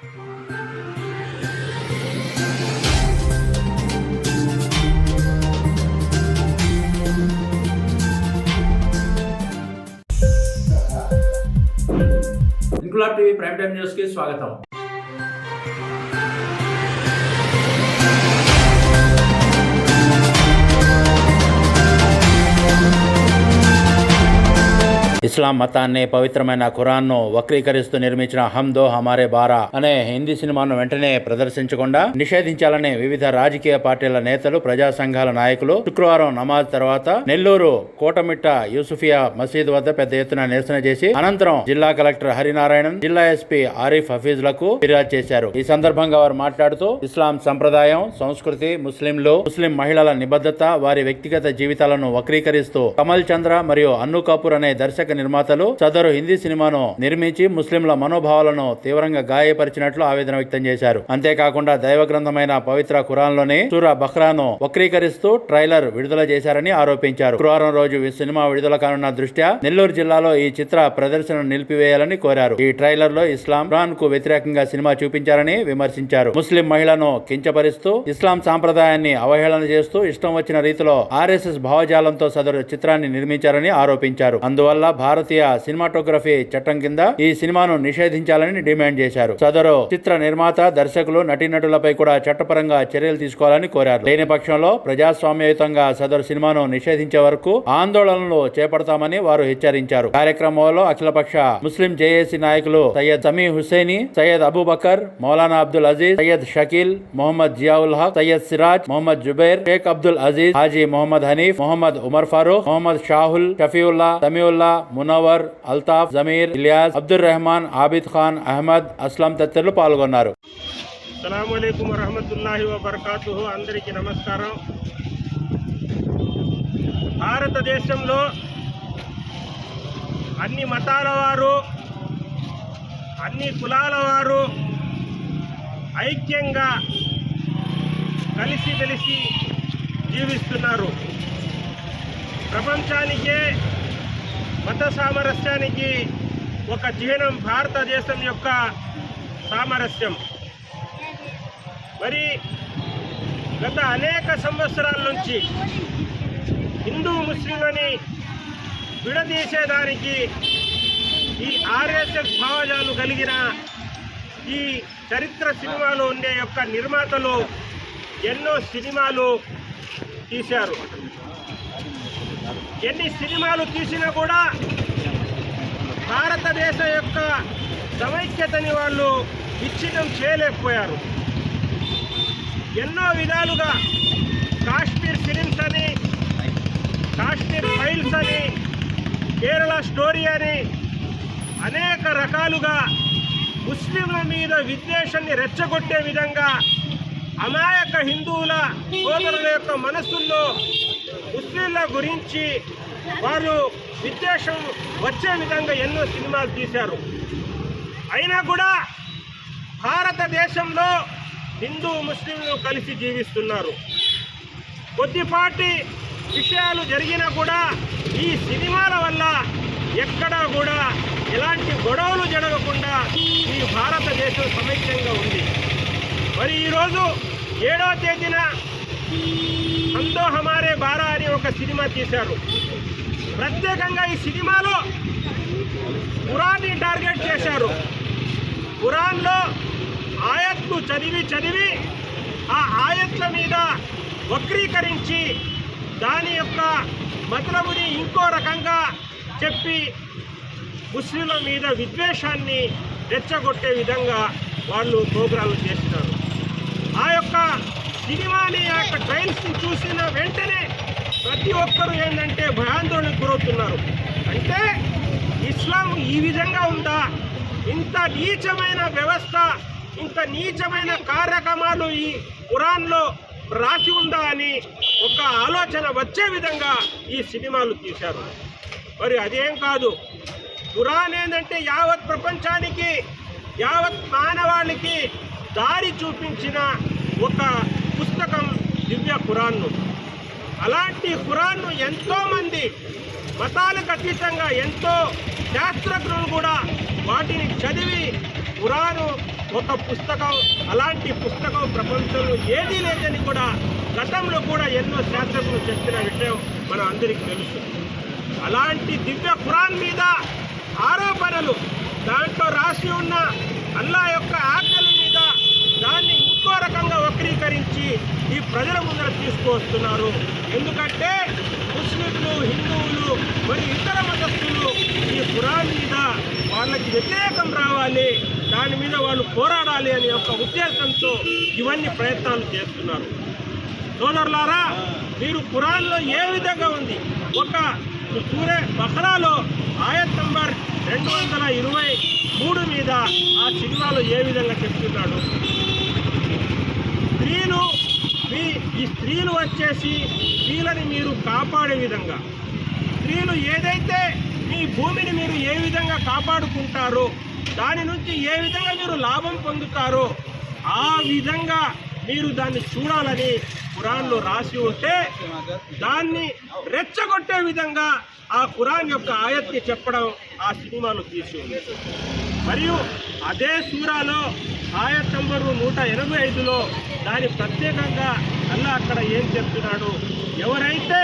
Inquilab TV prime time news కి స్వాగతం. ఇస్లాం మతాన్ని పవిత్రమైన ఖురాన్ను వక్రీకరిస్తూ నిర్మించిన హమ్ దో హమారే బారా అనే హిందీ సినిమాను వెంటనే ప్రదర్శించకుండా నిషేధించాలని వివిధ రాజకీయ పార్టీల నేతలు, ప్రజా సంఘాల నాయకులు శుక్రవారం నమాజ్ తర్వాత నెల్లూరు కోటమిట్ట యూసుఫియా మసీద్ వద్ద పెద్ద ఎత్తున నిరసన చేసి అనంతరం జిల్లా కలెక్టర్ హరినారాయణన్, జిల్లా ఎస్పీ ఆరిఫ్ హఫీజ్ లకు ఫిర్యాదు చేశారు. ఈ సందర్భంగా వారు మాట్లాడుతూ ఇస్లాం సంప్రదాయం, సంస్కృతి, ముస్లిం మహిళల నిబద్ధత, వారి వ్యక్తిగత జీవితాలను వక్రీకరిస్తూ కమల్ చంద్ర మరియు అన్ను కపూర్ అనే దర్శక నిర్మాతలు సదరు హిందీ సినిమాను నిర్మించి ముస్లింల మనోభావాలను తీవ్రంగా గాయపరిచినట్లు ఆవేదన వ్యక్తం చేశారు. అంతేకాకుండా దైవ గ్రంథమైన పవిత్ర ఖురాన్లోని సూరా బఖ్రాను వక్రీకరిస్తూ ట్రైలర్ విడుదల చేశారని ఆరోపించారు. శుక్రవారం రోజు ఈ సినిమా విడుదల కానున్న దృష్ట్యా నెల్లూరు జిల్లాలో ఈ చిత్ర ప్రదర్శనను నిలిపివేయాలని కోరారు. ఈ ట్రైలర్ లో ఇస్లాం ఖురాన్ కు వ్యతిరేకంగా సినిమా చూపించారని విమర్శించారు. ముస్లిం మహిళను కించపరుస్తూ ఇస్లాం సాంప్రదాయాన్ని అవహేళన చేస్తూ ఇష్టం వచ్చిన రీతిలో ఆర్ఎస్ఎస్ భావజాలంతో సదరు చిత్రాన్ని నిర్మించారని ఆరోపించారు. అందువల్ల భారతీయ సినిమాటోగ్రఫీ చట్టం కింద ఈ సినిమాను నిషేధించాలని డిమాండ్ చేశారు. సదరు చిత్ర నిర్మాత, దర్శకులు, నటీనటులపై కూడా చట్టపరంగా చర్యలు తీసుకోవాలని కోరారు. లేని పక్షంలో ప్రజాస్వామ్యయుతంగా సదరు సినిమాను నిషేధించే వరకు ఆందోళనలు చేపడతామని వారు హెచ్చరించారు. కార్యక్రమంలో అఖిలపక్ష ముస్లిం జేఏసీ నాయకులు సయ్యద్ సమీ హుస్సేని, సయ్యద్ అబూబకర్, మౌలానా అబ్దుల్ అజీజ్, సయ్యద్ షకీల్, మొహమ్మద్ జియావుల్ హక్, సయ్యద్ సిరాజ్, మొహమ్మద్ జుబైర్, షేక్ అబ్దుల్ అజీజ్, హాజీ మొహమ్మద్ హనీఫ్, మొహమ్మద్ ఉమర్ ఫారూక్, మొహమ్మద్ షాహుల్, షఫీవుల్లా, సమీవుల్లా, మునవర్, అల్తాఫ్, జమీర్, ఇలియాస్, అబ్దుల్ రెహమాన్, ఆబిద్ ఖాన్, అహ్మద్, అస్లం తదితరులు పాల్గొన్నారు. అస్సలాము అలైకుం వరహమతుల్లాహి వబర్కాతుహు. అందరికీ నమస్కారం. భారతదేశంలో అన్ని మతాల వారు, అన్ని కులాల వారు ఐక్యంగా కలిసిమెలిసి జీవిస్తున్నారు. ప్రపంచానికే మత సామరస్యానికి ఒక చిహ్నం భారతదేశం యొక్క సామరస్యం. మరి గత అనేక సంవత్సరాల నుంచి హిందూ ముస్లింలని విడదీసేదానికి ఈ ఆర్ఎస్ఎస్ భావజాలు కలిగిన ఈ చరిత్ర సినిమాలు ఉండే యొక్క నిర్మాతలు ఎన్నో సినిమాలు తీశారు. ఎన్ని సినిమాలు తీసినా కూడా భారతదేశ యొక్క సమైక్యతని వాళ్ళు విచ్ఛిన్నం చేయలేకపోయారు. ఎన్నో విధాలుగా కాశ్మీర్ ఫిలిమ్స్ అని, కాశ్మీర్ ఫైల్స్ అని, కేరళ స్టోరీ అని అనేక రకాలుగా ముస్లింల మీద విద్వేషాన్ని రెచ్చగొట్టే విధంగా అమాయక హిందువుల సోదరుల యొక్క మనస్సుల్లో ముస్లింల గురించి వారు విద్వేషం వచ్చే విధంగా ఎన్నో సినిమాలు తీశారు. అయినా కూడా భారతదేశంలో హిందూ ముస్లింలు కలిసి జీవిస్తున్నారు. కొద్దిపాటి విషయాలు జరిగినా కూడా ఈ సినిమాల వల్ల ఎక్కడా కూడా ఎలాంటి గొడవలు జరగకుండా ఈ భారతదేశం సమైక్యంగా ఉంది. మరి ఈరోజు 7వ తేదీన హమ్ దో హమారే బారా అని ఒక సినిమా తీశారు. ప్రత్యేకంగా ఈ సినిమాలో ఖురాన్ని టార్గెట్ చేశారు. ఖురాన్లో ఆయత్లు చదివి ఆ ఆయత్ల మీద వక్రీకరించి దాని యొక్క మతలబుని ఇంకో రకంగా చెప్పి ముస్లింల మీద విద్వేషాన్ని రెచ్చగొట్టే విధంగా వాళ్ళు ప్రోగ్రాంలు చేస్తున్నారు. ఆ యొక్క సినిమాని, ఆ యొక్క ట్రైల్స్ని చూసిన వెంటనే ప్రతి ఒక్కరూ ఏంటంటే భయాందోళనకు గురవుతున్నారు. అంటే ఇస్లాం ఈ విధంగా ఉందా, ఇంత నీచమైన వ్యవస్థ, ఇంత నీచమైన కార్యక్రమాలు ఈ ఖురాన్లో రాసి ఉందా అని ఒక ఆలోచన వచ్చే విధంగా ఈ సినిమాలు తీశారు. మరి అదేం కాదు, ఖురాన్ ఏంటంటే యావత్ ప్రపంచానికి, యావత్ మానవాళికి దారి చూపించిన ఒక పుస్తకం దివ్య ఖురాన్ను. అలాంటి ఖురాన్ను ఎంతోమంది మతాలకు అతీతంగా ఎంతో శాస్త్రజ్ఞులు కూడా వాటిని చదివి ఖురాను ఒక పుస్తకం, అలాంటి పుస్తకం ప్రపంచంలో ఏదీ లేదని కూడా గతంలో కూడా ఎన్నో శాస్త్రజ్ఞులు చెప్పిన విషయం మన అందరికీ తెలుసు. అలాంటి దివ్య ఖురాన్ మీద ఆరోపణలు, దాంట్లో రాసి ఉన్న అల్లా యొక్క ఆజ్ఞల మీద దాన్ని ఇంకో రకంగా వక్రీకరించి ఈ ప్రజల ముందర తీసుకువస్తున్నారు. ఎందుకంటే ముస్లింలు, హిందువులు మరియు ఇతర మతస్థులు ఈ ఖురాన్ మీద వాళ్ళకి వ్యతిరేకం రావాలి, దాని మీద వాళ్ళు పోరాడాలి అనే ఒక ఉద్దేశంతో ఇవన్నీ ప్రయత్నాలు చేస్తున్నారు. సోదరులారా, మీరు ఖురాన్లో ఏ విధంగా ఉంది, ఒక సూరే బహరాలో ఆయత్ నంబర్ 223 మీద ఆ సినిమాలో ఏ విధంగా చెప్తున్నాడు, ఈ స్త్రీలు వచ్చేసి స్త్రీలని మీరు కాపాడే విధంగా, స్త్రీలు ఏదైతే మీ భూమిని మీరు ఏ విధంగా కాపాడుకుంటారో, దాని నుంచి ఏ విధంగా మీరు లాభం పొందుతారో ఆ విధంగా మీరు దాన్ని చూడాలని ఖురాన్లో రాసి ఉంటే, దాన్ని రెచ్చగొట్టే విధంగా ఆ ఖురాన్ యొక్క ఆయత్ని చెప్పడం ఆ సినిమాలో తీసి ఉంది. మరియు అదే సూరాలో ఆయత్ నంబరు 185లో దాని ప్రత్యేకంగా అల్లా అక్కడ ఏం చెప్తున్నాడు, ఎవరైతే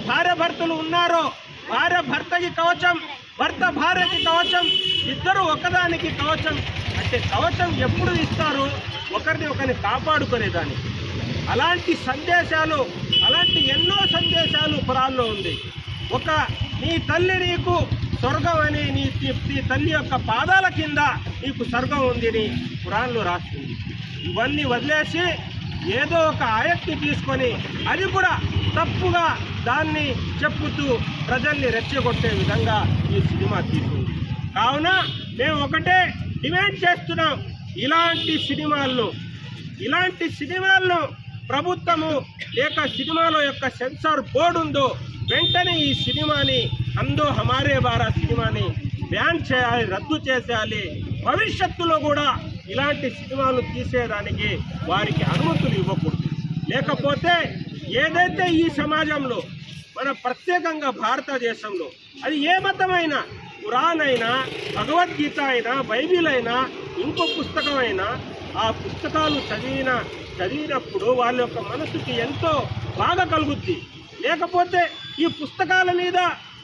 భార్యాభర్తలు ఉన్నారో భార్య భర్తకి కవచం, భర్త భార్యకి కవచం, ఇద్దరు ఒకదానికి కవచం. అంటే కవచం ఎప్పుడు ఇస్తారు, ఒకరిని కాపాడుకునేదాన్ని. అలాంటి సందేశాలు, అలాంటి ఎన్నో సందేశాలు ఖురాన్లో ఉంది. ఒక నీ తల్లి నీకు స్వర్గం అని, నీ తల్లి యొక్క పాదాల కింద నీకు స్వర్గం ఉందని ఖురాన్లో రాస్తుంది. ఇవన్నీ వదిలేసి ఏదో ఒక ఆయత్ని తీసుకొని అది కూడా తప్పుగా దాన్ని చెప్పుతూ ప్రజల్ని రెచ్చగొట్టే విధంగా ఈ సినిమా తీసుకుంది. కావున మేము ఒకటే డిమాండ్ చేస్తున్నాం, ఇలాంటి సినిమాలను ప్రభుత్వము లేక సినిమాలో యొక్క సెన్సార్ బోర్డు ఉందో వెంటనే ఈ సినిమాని హమ్ దో హమారే బారా సినిమాని బ్యాన్ చేయాలి, రద్దు చేసేయాలి. భవిష్యత్తులో కూడా ఇలాంటి సినిమాలు తీసేయడానికి వారికి అనుమతులు ఇవ్వకూడదు. లేకపోతే ఏదైతే ఈ సమాజంలో మన ప్రత్యేకంగా భారతదేశంలో అది ఏ మతమైనా, ఖురాన్ అయినా, భగవద్గీత అయినా, బైబిల్ అయినా, ఇంకో పుస్తకం అయినా, ఆ పుస్తకాలు చదివినప్పుడు వాళ్ళ యొక్క మనసుకి ఎంతో బాధ కలుగుద్ది. లేకపోతే ఈ పుస్తకాల మీద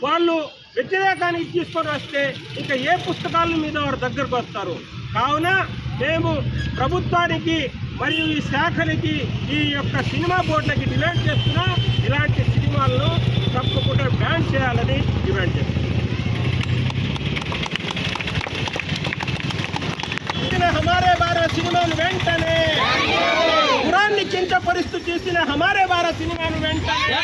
వాళ్ళు వ్యతిరేకానికి తీసుకొని వస్తే ఇంకా ఏ పుస్తకాల మీద వారి దగ్గరకు వస్తారు. కావున మేము ప్రభుత్వానికి మరియు ఈ శాఖలకి, ఈ యొక్క సినిమా బోర్డులకి డిమాండ్ చేస్తున్నాం, ఇలాంటి సినిమాలను తప్పకుండా బ్యాన్ చేయాలని డిమాండ్ చేస్తున్నాం. హమారే బారా సినిమాను వెంటనే, ఖురాన్ని కించపరుస్తూ చేసిన హమారే బారా సినిమాను వెంటనే,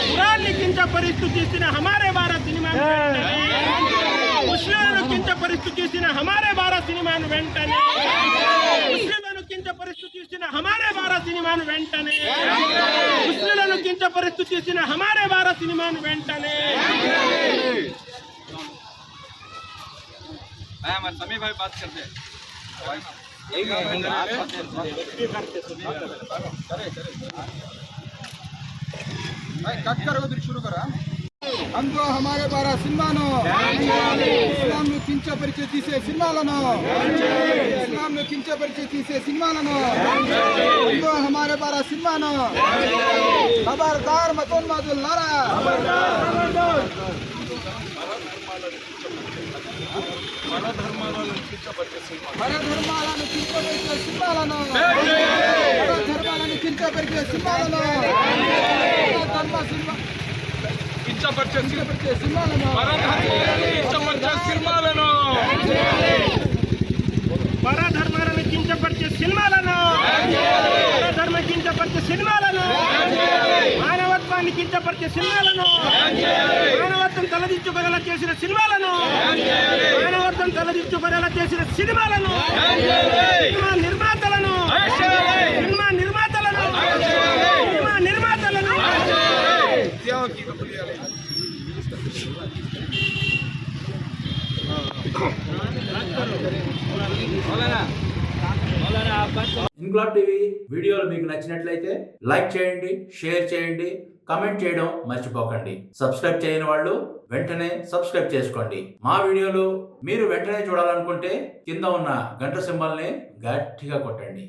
ఖురాన్ని కించపరుస్తూ చేసిన హమారే బారా సినిమాను వెంటనే, ముస్లింలను కించపరుస్తూ చేసిన హమారే బారా సినిమాను వెంటనే, ముస్లింలను కించపరుస్తూ చేసిన హమారే బారా సినిమాను వెంటనే, ముస్లింలను కించపరుస్తూ చేసిన హమారే బారా సినిమాను వెంటనే. हमारे समी भाई बात करते हैं। कट करो फिर शुरू करो। हम तो हमारे बारा सिनेमानो इस्लाम नु కించపరిచే తీసే సినిమాలను, ఇస్లాం ను కించపరిచే తీసే సినిమాలను, हम हमारे बारा सिनेमानो खबरदार मतोन्माదులారా, మన ధర్మాలను కించపరిచే సినిమాలను, కించపరిచే సినిమాలను, పరధర్మాలను కించపరిచే సినిమాలను, పరధర్మ కించపరిచే సినిమాలను, మానవత్వాన్ని కించపరిచే సినిమాలను, మానవత్వం తలదించుకునేలా చేసిన సినిమాలను, మానవత్వం తలదించుకునేలా చేసిన సినిమాలను, సినిమా నిర్మాతలను, సినిమా నిర్మాతలను, సినిమా నిర్మాతలను ఇంక్లాబ్ టీవీ వీడియోలు మీకు నచ్చినట్లయితే లైక్ చేయండి, షేర్ చేయండి, కమెంట్ చేయడం మర్చిపోకండి. సబ్స్క్రైబ్ చేయని వాళ్ళు వెంటనే సబ్స్క్రైబ్ చేసుకోండి. మా వీడియోలు మీరు వెంటనే చూడాలనుకుంటే కింద ఉన్న గంట సింబల్ని గట్టిగా కొట్టండి.